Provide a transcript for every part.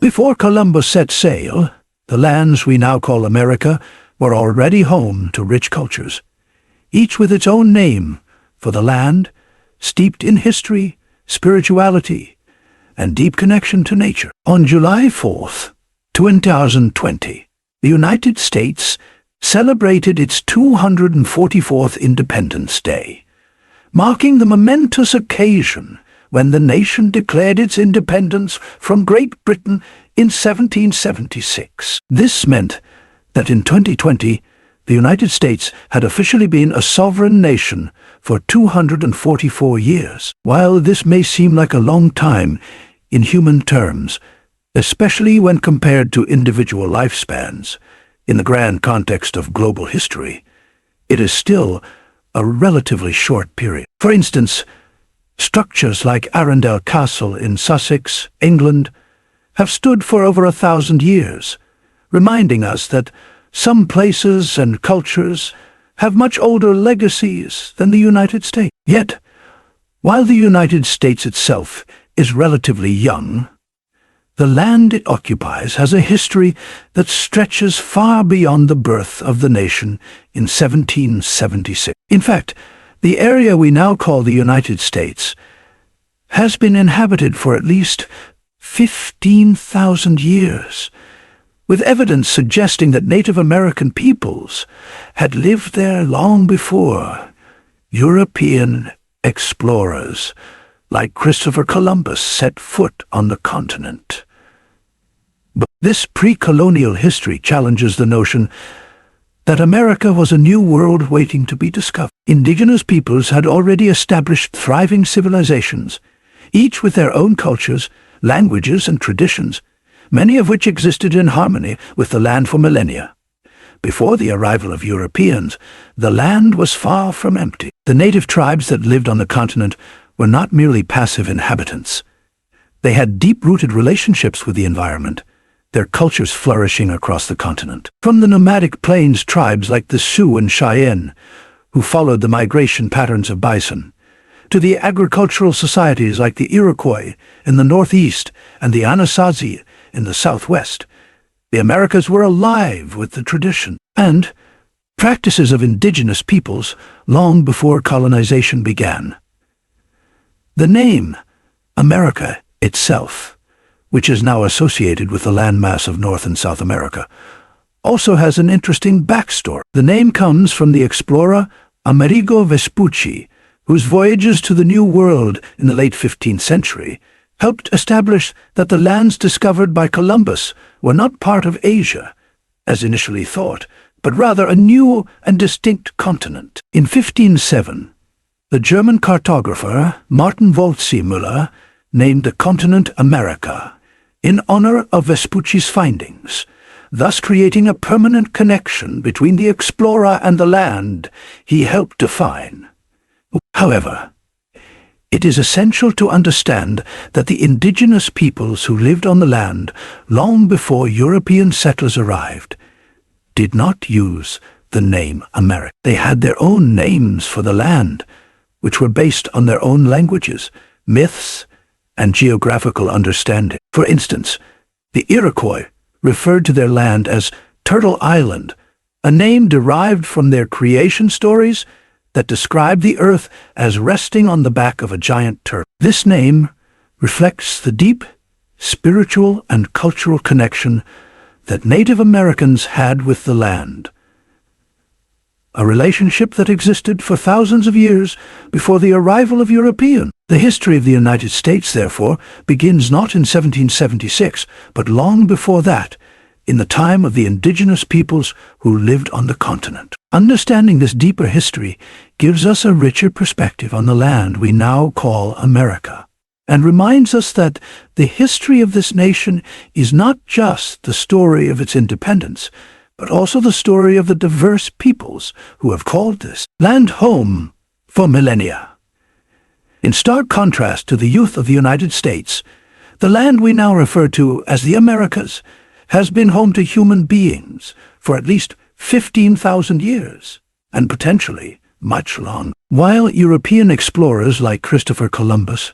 Before Columbus set sail, the lands we now call America were already home to rich cultures, each with its own name for the land, steeped in history, spirituality, and deep connection to nature. On July 4th, 2020, the United States celebrated its 244th Independence Day, marking the momentous occasion when the nation declared its independence from Great Britain in 1776. This meant that in 2020, the United States had officially been a sovereign nation for 244 years. While this may seem like a long time in human terms, especially when compared to individual lifespans, in the grand context of global history, it is still a relatively short period. For instance, structures like Arundel Castle in Sussex, England, have stood for over 1,000 years, reminding us that some places and cultures have much older legacies than the United States. Yet, while the United States itself is relatively young, the land it occupies has a history that stretches far beyond the birth of the nation in 1776. In fact, the area we now call the United States has been inhabited for at least 15,000 years, with evidence suggesting that Native American peoples had lived there long before European explorers like Christopher Columbus set foot on the continent. But this pre-colonial history challenges the notion that America was a new world waiting to be discovered. Indigenous peoples had already established thriving civilizations, each with their own cultures, languages, and traditions, many of which existed in harmony with the land for millennia. Before the arrival of Europeans, the land was far from empty. The native tribes that lived on the continent were not merely passive inhabitants. They had deep-rooted relationships with the environment, their cultures flourishing across the continent. From the nomadic plains tribes like the Sioux and Cheyenne, who followed the migration patterns of bison, to the agricultural societies like the Iroquois in the northeast and the Anasazi in the southwest, the Americas were alive with the tradition and practices of indigenous peoples long before colonization began. The name America itself, which is now associated with the landmass of North and South America, also has an interesting backstory. The name comes from the explorer Amerigo Vespucci, whose voyages to the New World in the late 15th century helped establish that the lands discovered by Columbus were not part of Asia, as initially thought, but rather a new and distinct continent. In 1507, the German cartographer Martin Wolzimüller named the continent America in honor of Vespucci's findings, thus creating a permanent connection between the explorer and the land he helped define. However, it is essential to understand that the indigenous peoples who lived on the land long before European settlers arrived did not use the name America. They had their own names for the land, which were based on their own languages, myths, and geographical understanding. For instance, the Iroquois referred to their land as Turtle Island, a name derived from their creation stories that described the earth as resting on the back of a giant turtle. This name reflects the deep spiritual and cultural connection that Native Americans had with the land, a relationship that existed for thousands of years before the arrival of Europeans. The history of the United States, therefore, begins not in 1776, but long before that, in the time of the indigenous peoples who lived on the continent. Understanding this deeper history gives us a richer perspective on the land we now call America, and reminds us that the history of this nation is not just the story of its independence, but also the story of the diverse peoples who have called this land home for millennia. In stark contrast to the youth of the United States, the land we now refer to as the Americas has been home to human beings for at least 15,000 years, and potentially much longer. While European explorers like Christopher Columbus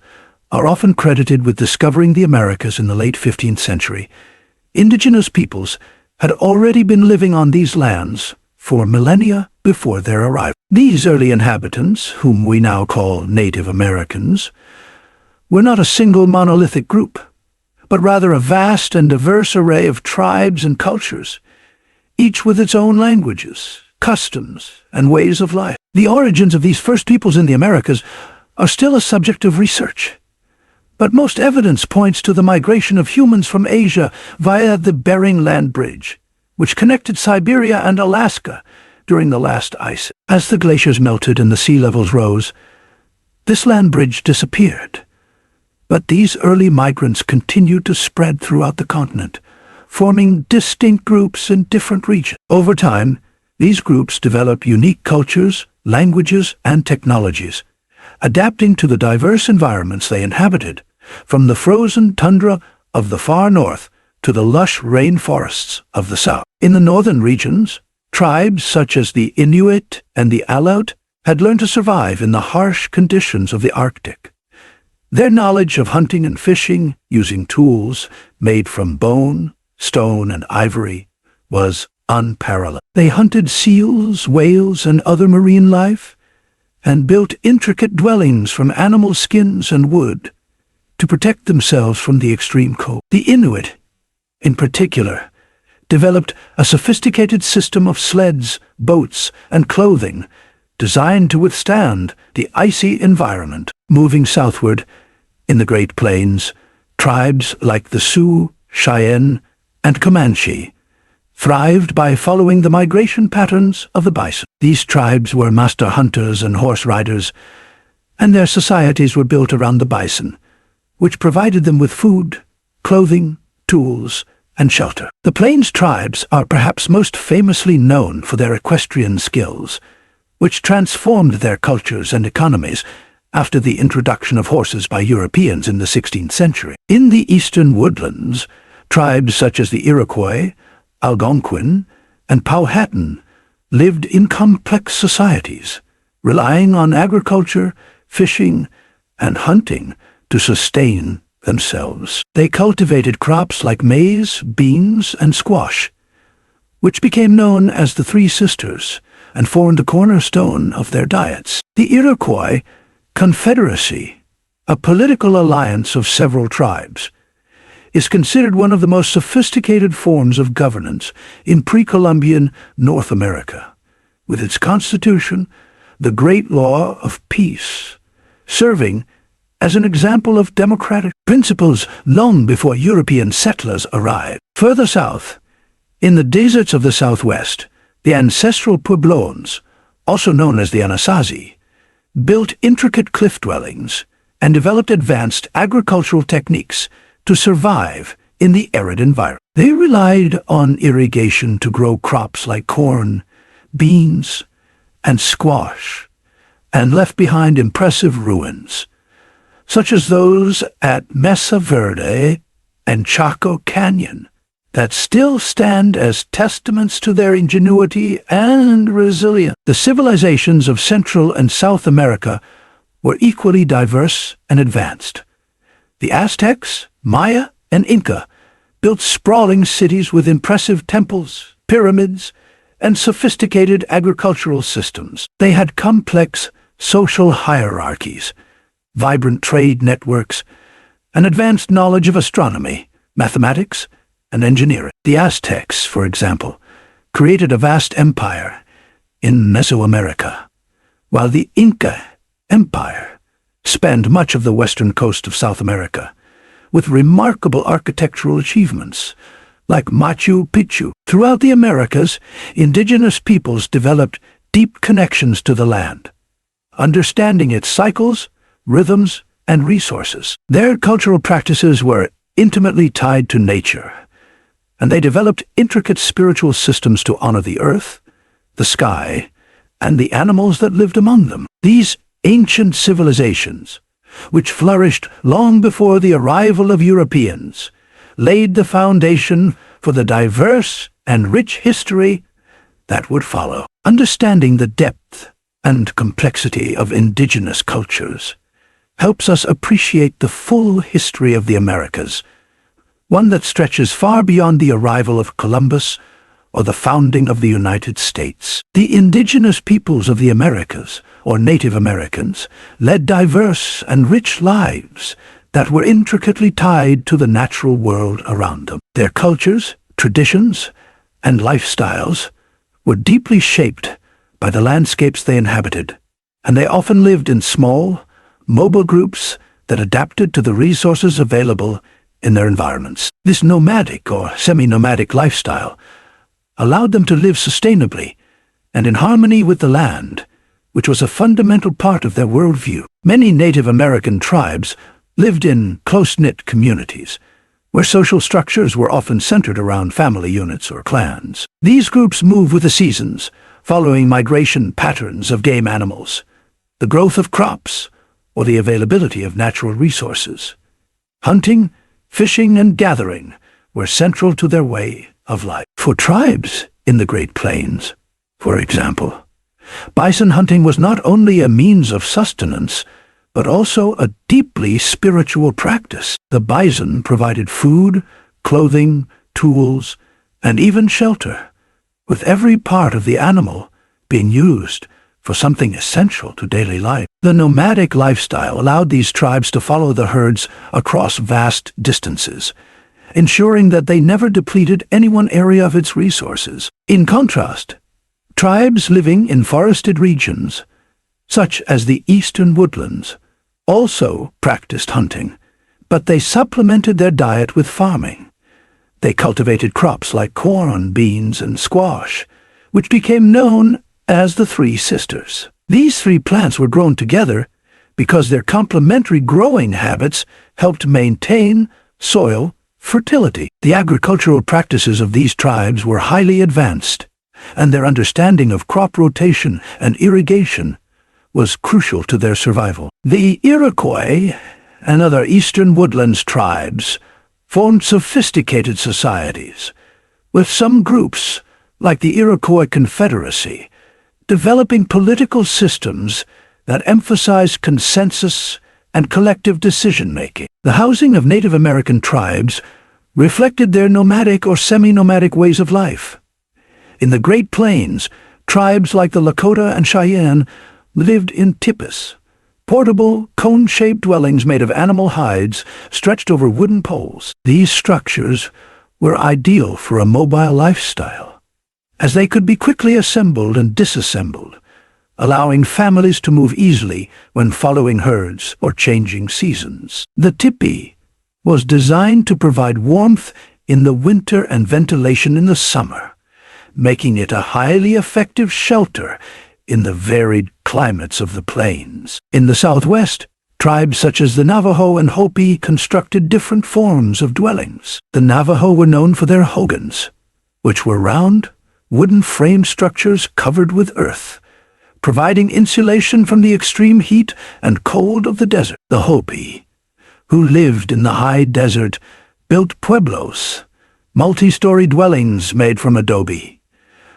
are often credited with discovering the Americas in the late 15th century. Indigenous peoples had already been living on these lands for millennia before their arrival. These early inhabitants, whom we now call Native Americans, were not a single monolithic group, but rather a vast and diverse array of tribes and cultures, each with its own languages, customs, and ways of life. The origins of these first peoples in the Americas are still a subject of research, but most evidence points to the migration of humans from Asia via the Bering Land Bridge, which connected Siberia and Alaska during the last ice. As the glaciers melted and the sea levels rose, this land bridge disappeared. But these early migrants continued to spread throughout the continent, forming distinct groups in different regions. Over time, these groups developed unique cultures, languages, and technologies, adapting to the diverse environments they inhabited, from the frozen tundra of the far north to the lush rainforests of the south. In the northern regions, tribes such as the Inuit and the Aleut had learned to survive in the harsh conditions of the Arctic. Their knowledge of hunting and fishing using tools made from bone, stone, and ivory was unparalleled. They hunted seals, whales, and other marine life, and built intricate dwellings from animal skins and wood to protect themselves from the extreme cold. The Inuit, in particular, developed a sophisticated system of sleds, boats, and clothing designed to withstand the icy environment. Moving southward, in the Great Plains, tribes like the Sioux, Cheyenne, and Comanche thrived by following the migration patterns of the bison. These tribes were master hunters and horse riders, and their societies were built around the bison, which provided them with food, clothing, tools, and shelter. The Plains tribes are perhaps most famously known for their equestrian skills, which transformed their cultures and economies after the introduction of horses by Europeans in the 16th century. In the eastern woodlands, tribes such as the Iroquois, Algonquin, and Powhatan lived in complex societies, relying on agriculture, fishing, and hunting to sustain themselves. They cultivated crops like maize, beans, and squash, which became known as the Three Sisters and formed the cornerstone of their diets. The Iroquois Confederacy, a political alliance of several tribes, is considered one of the most sophisticated forms of governance in pre-Columbian North America, with its constitution, the Great Law of Peace, serving as an example of democratic principles long before European settlers arrived. Further south, in the deserts of the Southwest, the ancestral Puebloans, also known as the Anasazi, built intricate cliff dwellings and developed advanced agricultural techniques to survive in the arid environment. They relied on irrigation to grow crops like corn, beans, and squash, and left behind impressive ruins, such as those at Mesa Verde and Chaco Canyon, that still stand as testaments to their ingenuity and resilience. The civilizations of Central and South America were equally diverse and advanced. The Aztecs, Maya, and Inca built sprawling cities with impressive temples, pyramids, and sophisticated agricultural systems. They had complex social hierarchies, vibrant trade networks, and advanced knowledge of astronomy, mathematics, and engineering. The Aztecs, for example, created a vast empire in Mesoamerica, while the Inca Empire spanned much of the western coast of South America, with remarkable architectural achievements like Machu Picchu. Throughout the Americas, indigenous peoples developed deep connections to the land, understanding its cycles, rhythms, and resources. Their cultural practices were intimately tied to nature, and they developed intricate spiritual systems to honor the earth, the sky, and the animals that lived among them. These ancient civilizations, which flourished long before the arrival of Europeans, laid the foundation for the diverse and rich history that would follow. Understanding the depth and complexity of indigenous cultures helps us appreciate the full history of the Americas, one that stretches far beyond the arrival of Columbus or the founding of the United States. The indigenous peoples of the Americas, or Native Americans, led diverse and rich lives that were intricately tied to the natural world around them. Their cultures, traditions, and lifestyles were deeply shaped by the landscapes they inhabited, and they often lived in small, mobile groups that adapted to the resources available in their environments. This nomadic or semi-nomadic lifestyle allowed them to live sustainably and in harmony with the land, which was a fundamental part of their worldview. Many Native American tribes lived in close-knit communities, where social structures were often centered around family units or clans. These groups moved with the seasons, following migration patterns of game animals, the growth of crops, or the availability of natural resources. Hunting, fishing, and gathering were central to their way of life. For tribes in the Great Plains, for example, bison hunting was not only a means of sustenance, but also a deeply spiritual practice. The bison provided food, clothing, tools, and even shelter, with every part of the animal being used for something essential to daily life. The nomadic lifestyle allowed these tribes to follow the herds across vast distances, ensuring that they never depleted any one area of its resources. In contrast, tribes living in forested regions, such as the eastern woodlands, also practiced hunting, but they supplemented their diet with farming. They cultivated crops like corn, beans, and squash, which became known as the Three Sisters. These three plants were grown together because their complementary growing habits helped maintain soil fertility. The agricultural practices of these tribes were highly advanced, and their understanding of crop rotation and irrigation was crucial to their survival. The Iroquois and other eastern woodlands tribes formed sophisticated societies, with some groups, like the Iroquois Confederacy, developing political systems that emphasized consensus and collective decision-making. The housing of Native American tribes reflected their nomadic or semi-nomadic ways of life. In the Great Plains, tribes like the Lakota and Cheyenne lived in tipis, portable, cone-shaped dwellings made of animal hides stretched over wooden poles. These structures were ideal for a mobile lifestyle, as they could be quickly assembled and disassembled, allowing families to move easily when following herds or changing seasons. The tipi was designed to provide warmth in the winter and ventilation in the summer, making it a highly effective shelter in the varied climates of the plains. In the Southwest, tribes such as the Navajo and Hopi constructed different forms of dwellings. The Navajo were known for their hogans, which were round, wooden frame structures covered with earth, providing insulation from the extreme heat and cold of the desert. The Hopi, who lived in the high desert, built pueblos, multi-story dwellings made from adobe,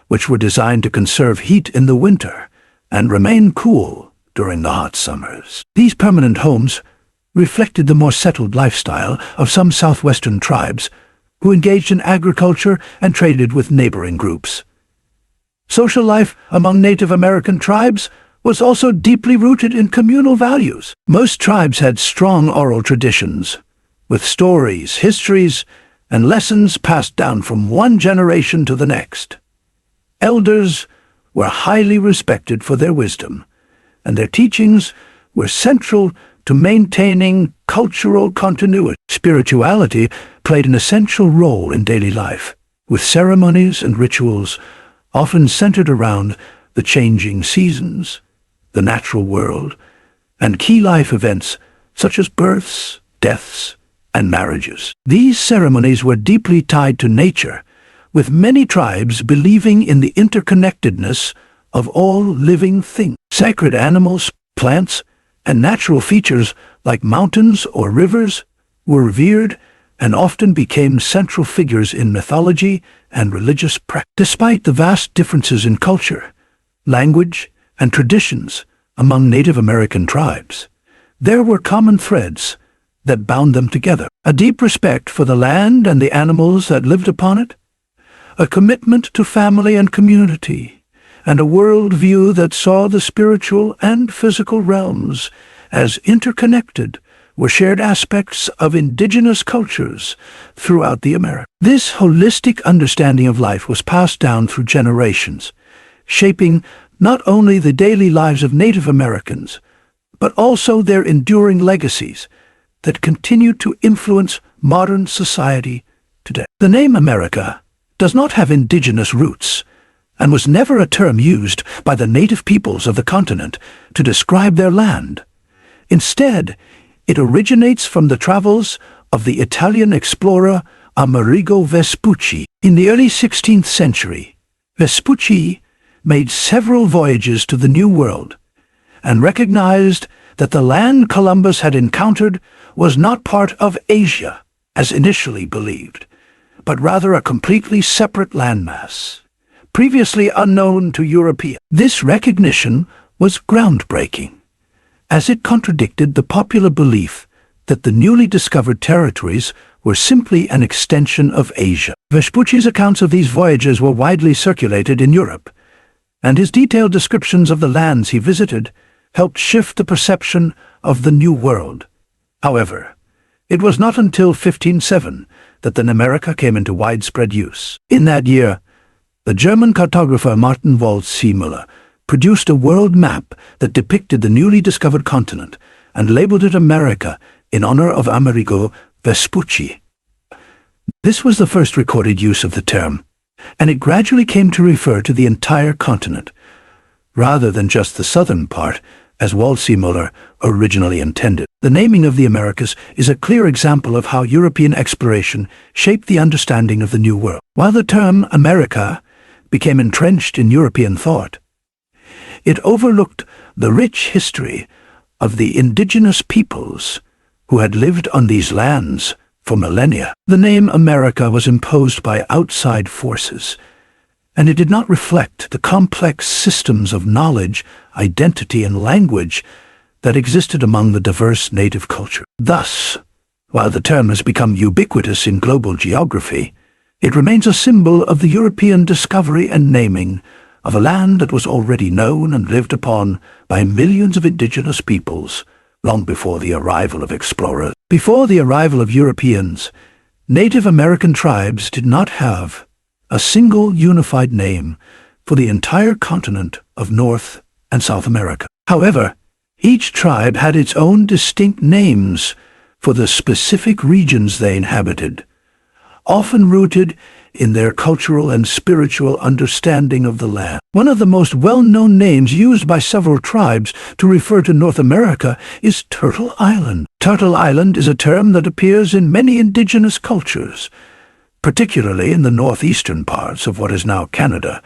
which were designed to conserve heat in the winter and remain cool during the hot summers. These permanent homes reflected the more settled lifestyle of some southwestern tribes who engaged in agriculture and traded with neighboring groups. Social life among Native American tribes was also deeply rooted in communal values. Most tribes had strong oral traditions, with stories, histories, and lessons passed down from one generation to the next. Elders were highly respected for their wisdom, and their teachings were central to maintaining cultural continuity. Spirituality played an essential role in daily life, with ceremonies and rituals often centered around the changing seasons, the natural world, and key life events such as births, deaths, and marriages. These ceremonies were deeply tied to nature, with many tribes believing in the interconnectedness of all living things. Sacred animals, plants, and natural features like mountains or rivers were revered and often became central figures in mythology and religious practice. Despite the vast differences in culture, language, and traditions among Native American tribes, there were common threads that bound them together. A deep respect for the land and the animals that lived upon it, a commitment to family and community, and a worldview that saw the spiritual and physical realms as interconnected were shared aspects of indigenous cultures throughout the Americas. This holistic understanding of life was passed down through generations, shaping not only the daily lives of Native Americans, but also their enduring legacies that continue to influence modern society today. The name America does not have indigenous roots and was never a term used by the native peoples of the continent to describe their land. Instead, it originates from the travels of the Italian explorer Amerigo Vespucci. In the early 16th century, Vespucci made several voyages to the New World and recognized that the land Columbus had encountered was not part of Asia, as initially believed, but rather a completely separate landmass, previously unknown to Europeans. This recognition was groundbreaking, as it contradicted the popular belief that the newly discovered territories were simply an extension of Asia. Vespucci's accounts of these voyages were widely circulated in Europe, and his detailed descriptions of the lands he visited helped shift the perception of the New World. However, it was not until 1507 that the America came into widespread use. In that year, the German cartographer Martin Waldseemüller produced a world map that depicted the newly discovered continent and labeled it America in honor of Amerigo Vespucci. This was the first recorded use of the term, and it gradually came to refer to the entire continent, rather than just the southern part, as Waldseemüller originally intended. The naming of the Americas is a clear example of how European exploration shaped the understanding of the New World. While the term America became entrenched in European thought, it overlooked the rich history of the indigenous peoples who had lived on these lands for millennia. The name America was imposed by outside forces, and it did not reflect the complex systems of knowledge, identity, and language that existed among the diverse native culture. Thus, while the term has become ubiquitous in global geography, it remains a symbol of the European discovery and naming of a land that was already known and lived upon by millions of indigenous peoples long before the arrival of explorers. Before the arrival of Europeans, Native American tribes did not have a single unified name for the entire continent of North and South America. However, each tribe had its own distinct names for the specific regions they inhabited, often rooted in their cultural and spiritual understanding of the land. One of the most well-known names used by several tribes to refer to North America is Turtle Island. Turtle Island is a term that appears in many indigenous cultures, particularly in the northeastern parts of what is now Canada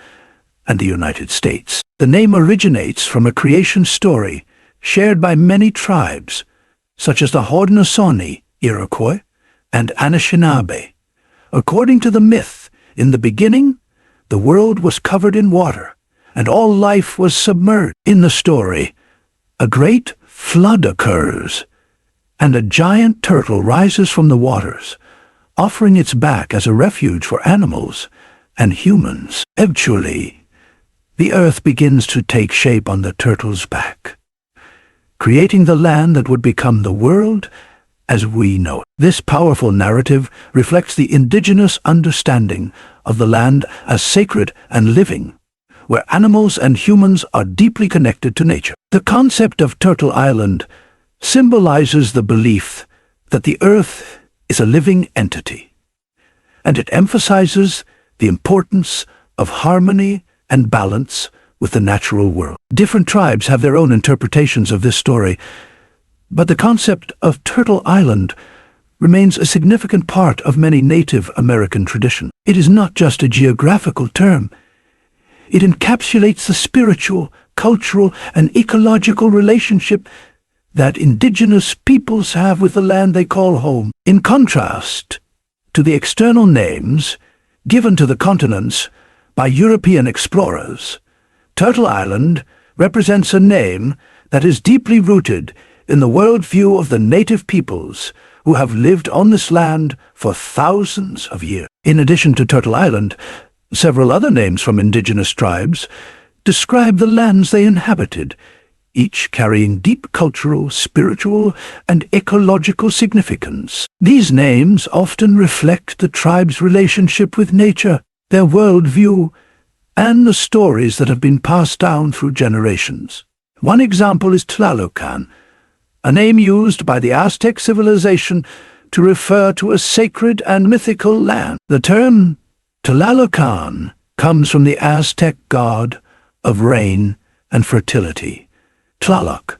and the United States. The name originates from a creation story shared by many tribes, such as the Haudenosaunee, Iroquois, and Anishinaabe. According to the myth, in the beginning, the world was covered in water, and all life was submerged. In the story, a great flood occurs, and a giant turtle rises from the waters, offering its back as a refuge for animals and humans. Eventually, the earth begins to take shape on the turtle's back, creating the land that would become the world as we know it. This powerful narrative reflects the indigenous understanding of the land as sacred and living, where animals and humans are deeply connected to nature. The concept of Turtle Island symbolizes the belief that the earth is a living entity, and it emphasizes the importance of harmony and balance with the natural world. Different tribes have their own interpretations of this story, but the concept of Turtle Island remains a significant part of many Native American traditions. It is not just a geographical term. It encapsulates the spiritual, cultural, and ecological relationship that indigenous peoples have with the land they call home. In contrast to the external names given to the continents by European explorers, Turtle Island represents a name that is deeply rooted in the worldview of the native peoples who have lived on this land for thousands of years. In addition to Turtle Island, several other names from indigenous tribes describe the lands they inhabited, each carrying deep cultural, spiritual, and ecological significance. These names often reflect the tribe's relationship with nature, their worldview, and the stories that have been passed down through generations. One example is Tlalocan, a name used by the Aztec civilization to refer to a sacred and mythical land. The term Tlalocan comes from the Aztec god of rain and fertility, Tlaloc,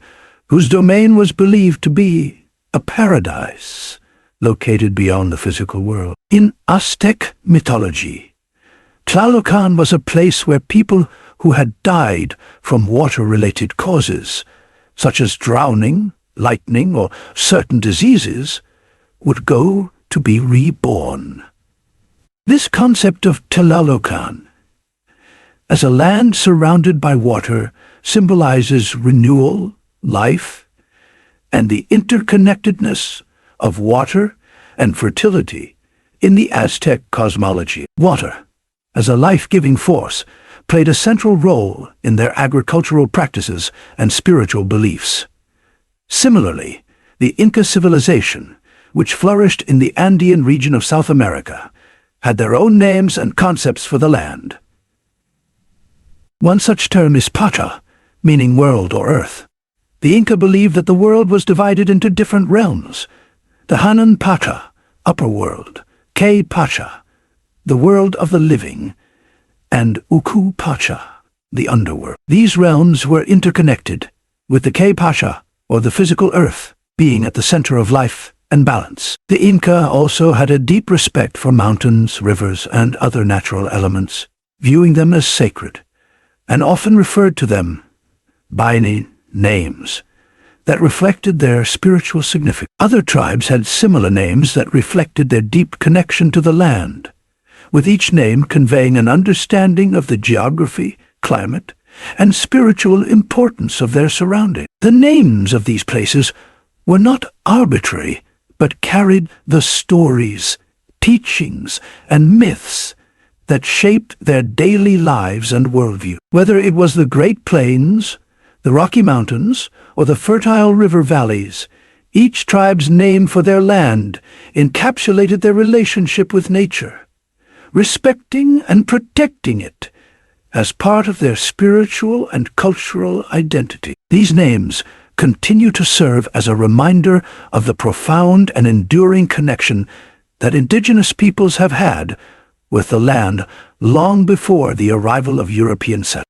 whose domain was believed to be a paradise located beyond the physical world. In Aztec mythology, Tlalocan was a place where people who had died from water-related causes, such as drowning, lightning, or certain diseases, would go to be reborn. This concept of Tlalocan, as a land surrounded by water, symbolizes renewal, life, and the interconnectedness of water and fertility in the Aztec cosmology. Water, as a life-giving force, played a central role in their agricultural practices and spiritual beliefs. Similarly, the Inca civilization, which flourished in the Andean region of South America, had their own names and concepts for the land. One such term is Pacha, meaning world or earth. The Inca believed that the world was divided into different realms: the Hanan Pacha, upper world; Ke Pacha, the world of the living; and Uku Pacha, the underworld. These realms were interconnected, with the Ke Pacha, or the physical earth, being at the center of life and balance. The Inca also had a deep respect for mountains, rivers, and other natural elements, viewing them as sacred, and often referred to them by names that reflected their spiritual significance. Other tribes had similar names that reflected their deep connection to the land, with each name conveying an understanding of the geography, climate, and spiritual importance of their surroundings. The names of these places were not arbitrary, but carried the stories, teachings, and myths that shaped their daily lives and worldview. Whether it was the Great Plains, the Rocky Mountains, or the fertile river valleys, each tribe's name for their land encapsulated their relationship with nature, respecting and protecting it as part of their spiritual and cultural identity. These names continue to serve as a reminder of the profound and enduring connection that indigenous peoples have had with the land long before the arrival of European settlers.